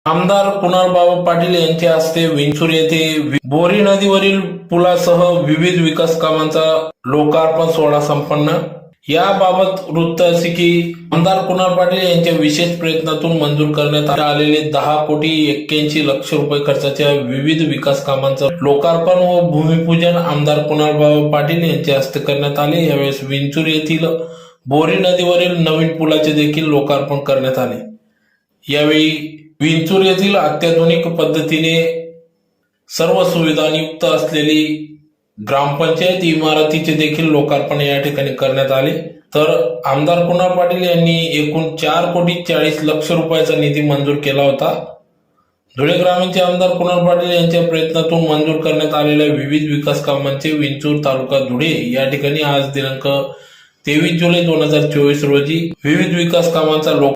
आमदार कुणालबाबा पाटील यांच्या हस्ते विंचूर येथे बोरी नदीवरील पुलासह विविध विकास कामांचा लोकार्पण सोहळा संपन्न। याबाबत वृत्त असे की आमदार कुणाल पाटील यांच्या विशेष प्रयत्नातून मंजूर करण्यात आलेले 10,81,00,00,000 रुपये खर्चाच्या विविध विकास कामांचं लोकार्पण व भूमिपूजन आमदार कुणालबाबा पाटील यांच्या हस्ते करण्यात आले। यावेळेस विंचूर येथील बोरी नदीवरील नवीन पुलाचे देखील लोकार्पण करण्यात आले। यावेळी विंचूर येथील अत्याधुनिक पद्धतीने सर्व सुविधांयुक्त असलेली ग्रामपंचायत इमारतीचे देखील लोकार्पण या ठिकाणी करण्यात आले। तर आमदार कुणाल पाटील यांनी एकूण 4,40,00,00,000 रुपयाचा निधी मंजूर केला होता। धुळे ग्रामीणचे आमदार कुणाल पाटील यांच्या प्रयत्नातून मंजूर करण्यात आलेल्या विविध विकास कामांचे विंचूर तालुका धुळे या ठिकाणी आज दिनांक 23 जुलै 2024 रोजी विविध विकास कामांचा